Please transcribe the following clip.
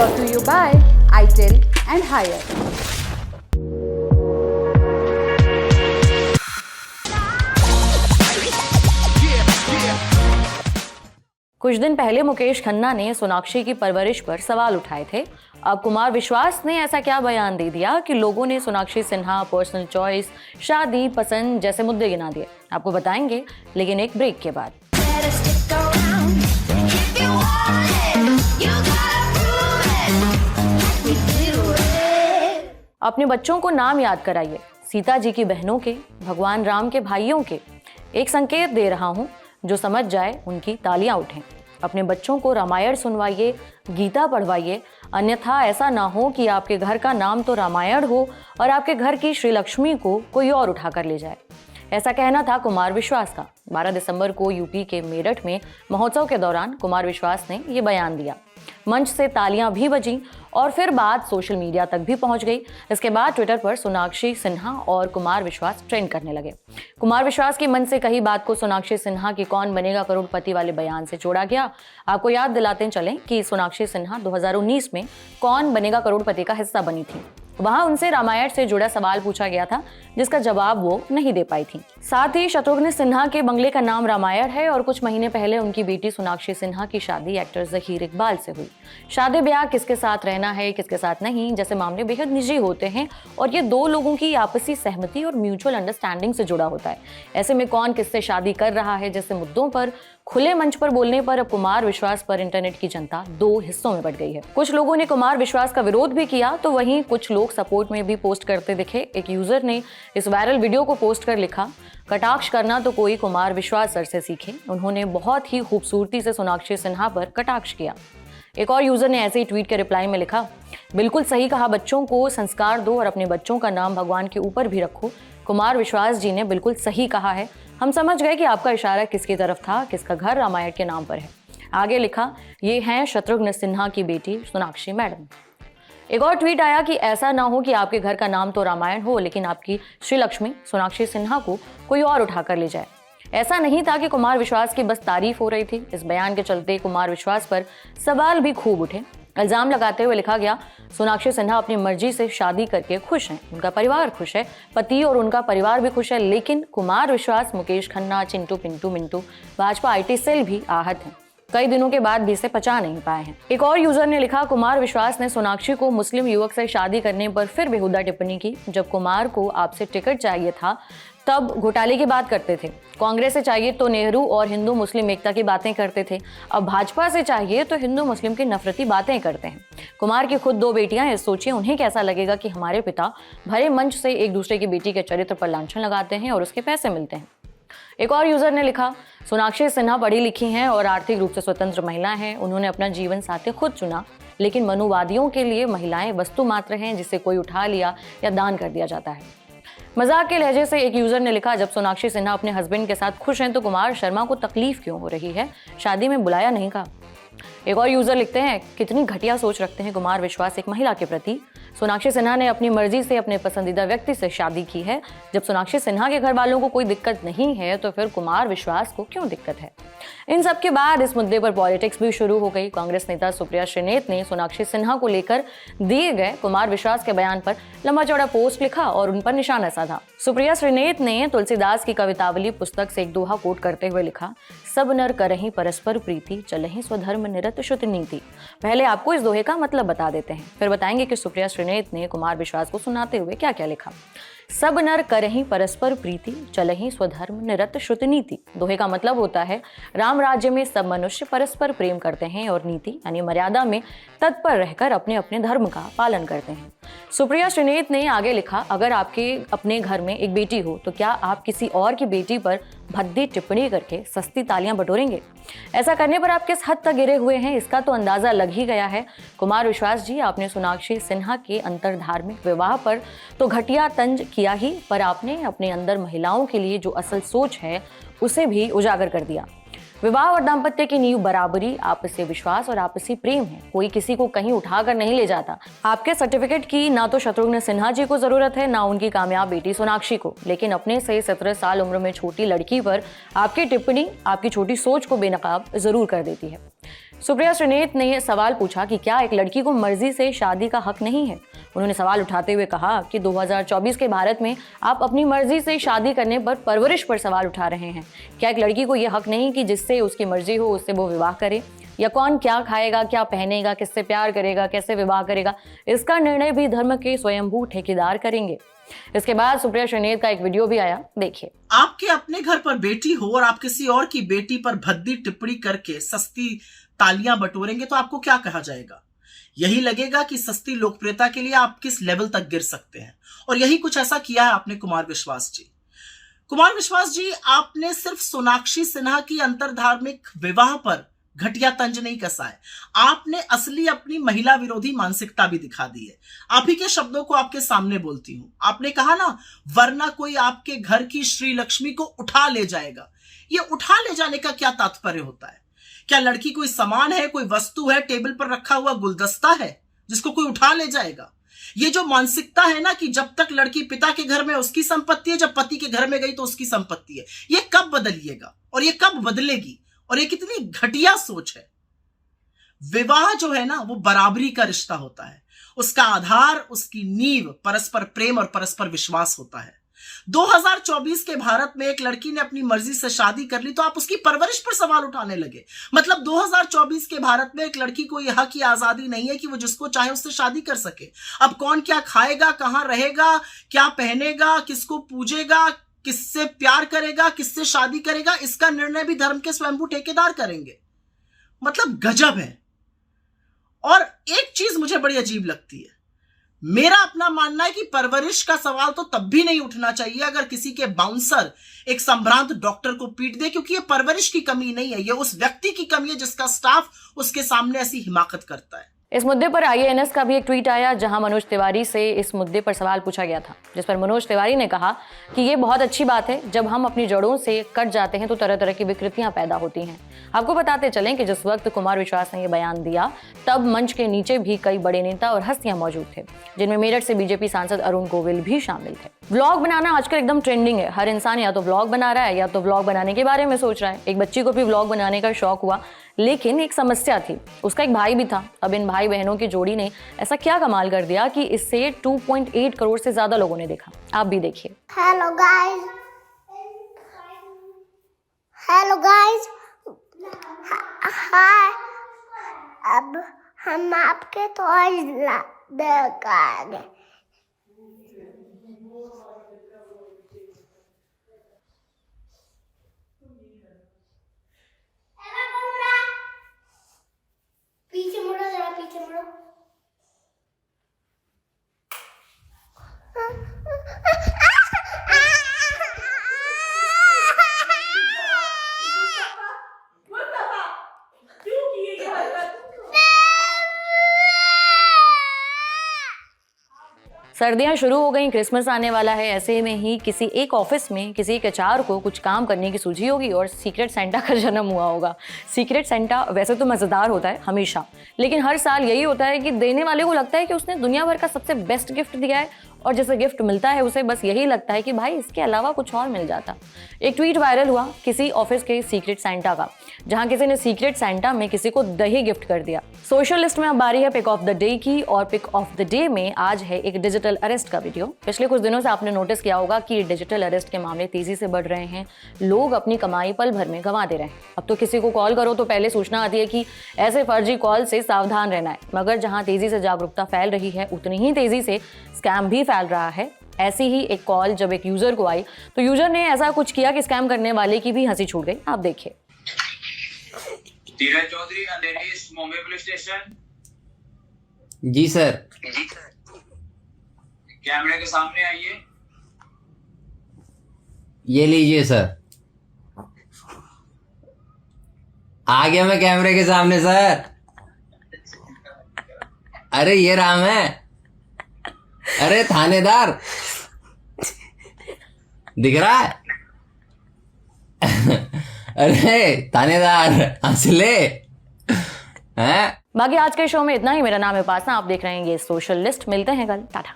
Brought to you by ITIL and Higher. कुछ दिन पहले मुकेश खन्ना ने सोनाक्षी की परवरिश पर सवाल उठाए थे। अब कुमार विश्वास ने ऐसा क्या बयान दे दिया कि लोगों ने सोनाक्षी सिन्हा, पर्सनल चॉइस, शादी पसंद जैसे मुद्दे गिना दिए। आपको बताएंगे, लेकिन एक ब्रेक के बाद। अपने बच्चों को नाम याद कराइए, सीता जी की बहनों के, भगवान राम के भाइयों के। एक संकेत दे रहा हूं, जो समझ जाए उनकी तालियां उठें। अपने बच्चों को रामायण सुनवाइए, गीता पढ़वाइए, अन्यथा ऐसा ना हो कि आपके घर का नाम तो रामायण हो और आपके घर की श्री लक्ष्मी को कोई और उठा कर ले जाए। ऐसा कहना था कुमार विश्वास का। 12 दिसंबर को यूपी के मेरठ में महोत्सव के दौरान कुमार विश्वास ने ये बयान दिया। मंच से तालियां भी बजीं और फिर बात सोशल मीडिया तक भी पहुंच गई। इसके बाद ट्विटर पर सोनाक्षी सिन्हा और कुमार विश्वास ट्रेंड करने लगे। कुमार विश्वास की मन से कही बात को सोनाक्षी सिन्हा की कौन बनेगा करोड़पति वाले बयान से जोड़ा गया। आपको याद दिलाते चलें कि सोनाक्षी सिन्हा 2019 में कौन बनेगा करोड़पति का हिस्सा बनी थी। वहां उनसे रामायण से जुड़ा सवाल पूछा गया था, जिसका जवाब वो नहीं दे पाई थी। साथ ही शत्रुघ्न सिन्हा के बंगले का नाम रामायण है और कुछ महीने पहले उनकी बेटी सोनाक्षी सिन्हा की शादी एक्टर ज़हीर इकबाल से हुई। शादी ब्याह किसके साथ रहना है, किसके साथ नहीं, जैसे मामले बेहद निजी होते हैं और ये दो लोगों की आपसी सहमति और म्यूचुअल अंडरस्टैंडिंग से जुड़ा होता है। ऐसे में कौन किससे शादी कर रहा है जैसे मुद्दों पर खुले मंच पर बोलने पर अब कुमार विश्वास पर इंटरनेट की जनता दो हिस्सों में बट गई है। कुछ लोगों ने कुमार विश्वास का विरोध भी किया, तो वहीं कुछ लोग सपोर्ट में भी पोस्ट करते दिखे। एक यूजर ने इस वायरल वीडियो को पोस्ट कर लिखा, कटाक्ष करना तो कोई कुमार विश्वास सर से सीखे। उन्होंने बहुत ही खूबसूरती से सोनाक्षी सिन्हा पर कटाक्ष किया। एक और यूजर ने ऐसे ही ट्वीट के रिप्लाई में लिखा, बिल्कुल सही कहा, बच्चों को संस्कार दो और अपने बच्चों का नाम भगवान के ऊपर भी रखो। कुमार विश्वास जी ने बिल्कुल सही कहा है। हम समझ गए कि आपका इशारा किसकी तरफ था, किसका घर रामायण के नाम पर है। आगे लिखा, ये हैं शत्रुघ्न सिन्हा की बेटी सोनाक्षी मैडम। एक और ट्वीट आया कि ऐसा ना हो कि आपके घर का नाम तो रामायण हो, लेकिन आपकी श्री लक्ष्मी सोनाक्षी सिन्हा को कोई और उठा कर ले जाए। ऐसा नहीं था कि कुमार विश्वास की बस तारीफ हो रही थी। इस बयान के चलते कुमार विश्वास पर सवाल भी खूब उठे। इल्जाम लगाते हुए लिखा गया, सोनाक्षी सिन्हा अपनी मर्जी से शादी करके खुश हैं, उनका परिवार खुश है, पति और उनका परिवार भी खुश है, लेकिन कुमार विश्वास, मुकेश खन्ना, चिंटू पिंटू मिंटू, भाजपा IT सेल भी आहत हैं। कई दिनों के बाद भी इसे पचा नहीं पाए हैं। एक और यूजर ने लिखा, कुमार विश्वास ने सोनाक्षी को मुस्लिम युवक से शादी करने पर फिर बेहुदा टिप्पणी की। जब कुमार को आपसे टिकट चाहिए था तब घोटाले की बात करते थे, कांग्रेस से चाहिए तो नेहरू और हिंदू मुस्लिम एकता की बातें करते थे, अब भाजपा से चाहिए तो हिंदू मुस्लिम की नफरती बातें करते हैं। कुमार की खुद 2 बेटियां हैं, सोचिए उन्हें कैसा लगेगा कि हमारे पिता भरे मंच से एक दूसरे की बेटी के चरित्र पर लांछन लगाते हैं और उसके पैसे मिलते हैं। एक और यूजर ने लिखा, सोनाक्षी सिन्हा पढ़ी लिखी हैं और आर्थिक रूप से स्वतंत्र महिला हैं। उन्होंने अपना जीवन साथी खुद चुना, लेकिन मनुवादियों के लिए महिलाएं वस्तु मात्र हैं जिसे कोई उठा लिया या दान कर दिया जाता है। मजाक के लहजे से एक यूजर ने लिखा, जब सोनाक्षी सिन्हा अपने हस्बैंड के साथ खुश हैं तो कुमार शर्मा को तकलीफ क्यों हो रही है, शादी में बुलाया नहीं का। एक और यूजर लिखते हैं, कितनी घटिया सोच रखते हैं कुमार विश्वास एक महिला के प्रति। सोनाक्षी सिन्हा ने अपनी मर्जी से अपने पसंदीदा व्यक्ति से शादी की है। जब सोनाक्षी सिन्हा के घर वालों को कोई दिक्कत नहीं है तो फिर कुमार विश्वास को क्यों दिक्कत है। इन सब के बाद इस मुद्दे पर पॉलिटिक्स भी शुरू हो गई। कांग्रेस नेता सुप्रिया श्रीनेत ने सोनाक्षी सिन्हा को लेकर दिए गए कुमार विश्वास के बयान पर लंबा चौड़ा पोस्ट लिखा और उन पर निशाना साधा। सुप्रिया श्रीनेत ने तुलसीदास की कवितावली पुस्तक से एक दोहा कोट करते हुए लिखा, सब नर करहीं परस्पर प्रीति, चलहीं स्वधर्म निरत श्रुत नीति। पहले आपको इस दोहे का मतलब बता देते हैं, फिर बताएंगे कि सुप्रिया श्रीनेत ने कुमार विश्वास को सुनाते हुए क्या क्या लिखा। सब नर करहीं परस्पर प्रीति, चलहीं स्वधर्म निरत श्रुत नीति। दोहे का मतलब होता है, राम राज्य में सब मनुष्य परस्पर प्रेम करते हैं और नीति यानी मर्यादा में तत्पर रहकर अपने अपने धर्म का पालन करते हैं। सुप्रिया श्रीनेत ने आगे लिखा, अगर आपके अपने घर में एक बेटी हो तो क्या आप किसी और की बेटी पर भद्दी टिप्पणी करके सस्ती तालियां बटोरेंगे? ऐसा करने पर आप किस हद तक गिरे हुए हैं इसका तो अंदाजा लग ही गया है। कुमार विश्वास जी, आपने सोनाक्षी सिन्हा के अंतरधार्मिक विवाह पर तो घटिया तंज किया ही, पर आपने अपने अंदर महिलाओं के लिए जो असल सोच है उसे भी उजागर कर दिया। विवाह और दाम्पत्य की नींव बराबरी, आपसी विश्वास और आपसी प्रेम है। कोई किसी को कहीं उठाकर नहीं ले जाता। आपके सर्टिफिकेट की ना तो शत्रुघ्न सिन्हा जी को जरूरत है, ना उनकी कामयाब बेटी सोनाक्षी को, लेकिन अपने से 17 साल उम्र में छोटी लड़की पर आपकी टिप्पणी आपकी छोटी सोच को बेनकाब जरूर कर देती है। सुप्रिया श्रीनेत ने सवाल पूछा कि क्या एक लड़की को मर्जी से शादी का हक नहीं है। उन्होंने सवाल उठाते हुए कहा कि 2024 के भारत में आप अपनी मर्जी से शादी करने पर परवरिश पर सवाल उठा रहे हैं। क्या एक लड़की को यह हक नहीं कि जिससे उसकी मर्जी हो उससे वो विवाह करे, या कौन क्या खाएगा, क्या पहनेगा, किससे प्यार करेगा, कैसे विवाह करेगा, इसका निर्णय भी धर्म के स्वयंभू ठेकेदार करेंगे। इसके बाद सुप्रिया श्रीनेत का एक वीडियो भी आया, देखिए। आपके अपने घर पर बेटी हो और आप किसी और की बेटी पर भद्दी टिप्पणी करके सस्ती तालियां बटोरेंगे तो आपको क्या कहा जाएगा? यही लगेगा कि सस्ती लोकप्रियता के लिए आप किस लेवल तक गिर सकते हैं। और यही कुछ ऐसा किया है आपने कुमार विश्वास जी। कुमार विश्वास जी, आपने सिर्फ सोनाक्षी सिन्हा की अंतरधार्मिक विवाह पर घटिया तंज नहीं कसा है, आपने असली अपनी महिला विरोधी मानसिकता भी दिखा दी है। आप ही के शब्दों को आपके सामने बोलती हूं। आपने कहा ना, वरना कोई आपके घर की श्री लक्ष्मी को उठा ले जाएगा। ये उठा ले जाने का क्या तात्पर्य होता है? क्या लड़की कोई सामान है, कोई वस्तु है, टेबल पर रखा हुआ गुलदस्ता है जिसको कोई उठा ले जाएगा? ये जो मानसिकता है ना कि जब तक लड़की पिता के घर में उसकी संपत्ति है, जब पति के घर में गई तो उसकी संपत्ति है, ये कब बदलिएगा और ये कब बदलेगी? और ये कितनी घटिया सोच है। विवाह जो है ना, वो बराबरी का रिश्ता होता है। उसका आधार, उसकी नींव परस्पर प्रेम और परस्पर विश्वास होता है। 2024 के भारत में एक लड़की ने अपनी मर्जी से शादी कर ली तो आप उसकी परवरिश पर सवाल उठाने लगे। मतलब 2024 के भारत में एक लड़की को यह हक की आजादी नहीं है कि वो जिसको चाहे उससे शादी कर सके। अब कौन क्या खाएगा, कहां रहेगा, क्या पहनेगा, किसको पूजेगा, किससे प्यार करेगा, किससे शादी करेगा, इसका निर्णय भी धर्म के स्वयंभू ठेकेदार करेंगे। मतलब गजब है। और एक चीज मुझे बड़ी अजीब लगती है, मेरा अपना मानना है कि परवरिश का सवाल तो तब भी नहीं उठना चाहिए अगर किसी के बाउंसर एक संभ्रांत डॉक्टर को पीट दे, क्योंकि ये परवरिश की कमी नहीं है, ये उस व्यक्ति की कमी है जिसका स्टाफ उसके सामने ऐसी हिमाकत करता है। इस मुद्दे पर IANS का भी एक ट्वीट आया जहां मनोज तिवारी से इस मुद्दे पर सवाल पूछा गया था, जिस पर मनोज तिवारी ने कहा कि ये बहुत अच्छी बात है, जब हम अपनी जड़ों से कट जाते हैं तो तरह तरह की विकृतियां पैदा होती हैं। आपको बताते चलें कि जिस वक्त कुमार विश्वास ने ये बयान दिया तब मंच के नीचे भी कई बड़े नेता और हस्तियां मौजूद थे, जिनमें मेरठ से बीजेपी सांसद अरुण गोविल भी शामिल थे। व्लॉग बनाना आजकल एकदम ट्रेंडिंग है। हर इंसान या तो व्लॉग बना रहा है या तो व्लॉग बनाने के बारे में सोच रहा है। एक बच्ची को भी व्लॉग बनाने का शौक हुआ, लेकिन एक समस्या थी, उसका एक भाई भी था। अब इन भाई बहनों की जोड़ी ने ऐसा क्या कमाल कर दिया कि इससे 2.8 करोड़ से ज्यादा लोगों ने देखा। आप भी देखिए। हेलो गाइस, हेलो गाइस, हाय। अब हम आपके टॉयज दिखाएंगे। पीछे मुड़ो, जरा पीछे मुड़ो। सर्दियां शुरू हो गई, क्रिसमस आने वाला है। ऐसे में ही किसी एक ऑफिस में किसी एक HR को कुछ काम करने की सूझी होगी और सीक्रेट सेंटा का जन्म हुआ होगा। सीक्रेट सेंटा वैसे तो मज़ेदार होता है हमेशा, लेकिन हर साल यही होता है कि देने वाले को लगता है कि उसने दुनिया भर का सबसे बेस्ट गिफ्ट दिया है, और जैसे गिफ्ट मिलता है उसे बस यही लगता है कि भाई इसके अलावा कुछ और मिल जाता। एक ट्वीट वायरल हुआ किसी ऑफिस के सीक्रेट सेंटा का, जहां किसी ने सीक्रेट सेंटा में किसी को दही गिफ्ट कर दिया। सोशल लिस्ट में अब बारी है पिक ऑफ द डे की, और पिक ऑफ द डे में आज है एक डिजिटल अरेस्ट का वीडियो। पिछले कुछ दिनों से आपने नोटिस किया होगा कि डिजिटल अरेस्ट के मामले तेजी से बढ़ रहे हैं। लोग अपनी कमाई पल भर में गंवा दे रहे हैं। अब तो किसी को कॉल करो तो पहले सूचना आती है कि ऐसे फर्जी कॉल से सावधान रहना है। मगर जहां तेजी से जागरूकता फैल रही है, उतनी ही तेजी से स्कैम भी फैल रहा है। ऐसी ही एक कॉल जब एक यूजर को आई तो यूजर ने ऐसा कुछ किया कि स्कैम करने वाले की भी हंसी छूट गई। आप देखिए। धीरज चौधरी, अंधेरी मुंबई पुलिस स्टेशन। जी सर। कैमरे के सामने आइए। ये लीजिए सर। आ गया मैं कैमरे के सामने सर। अरे ये राम है। अरे थानेदार दिख रहा है? अरे थानेदार हंसले हैं। बाकी आज के शो में इतना ही। मेरा नाम है उपासना, आप देख रहे हैं ये सोशल लिस्ट। मिलते हैं कल, टाटा।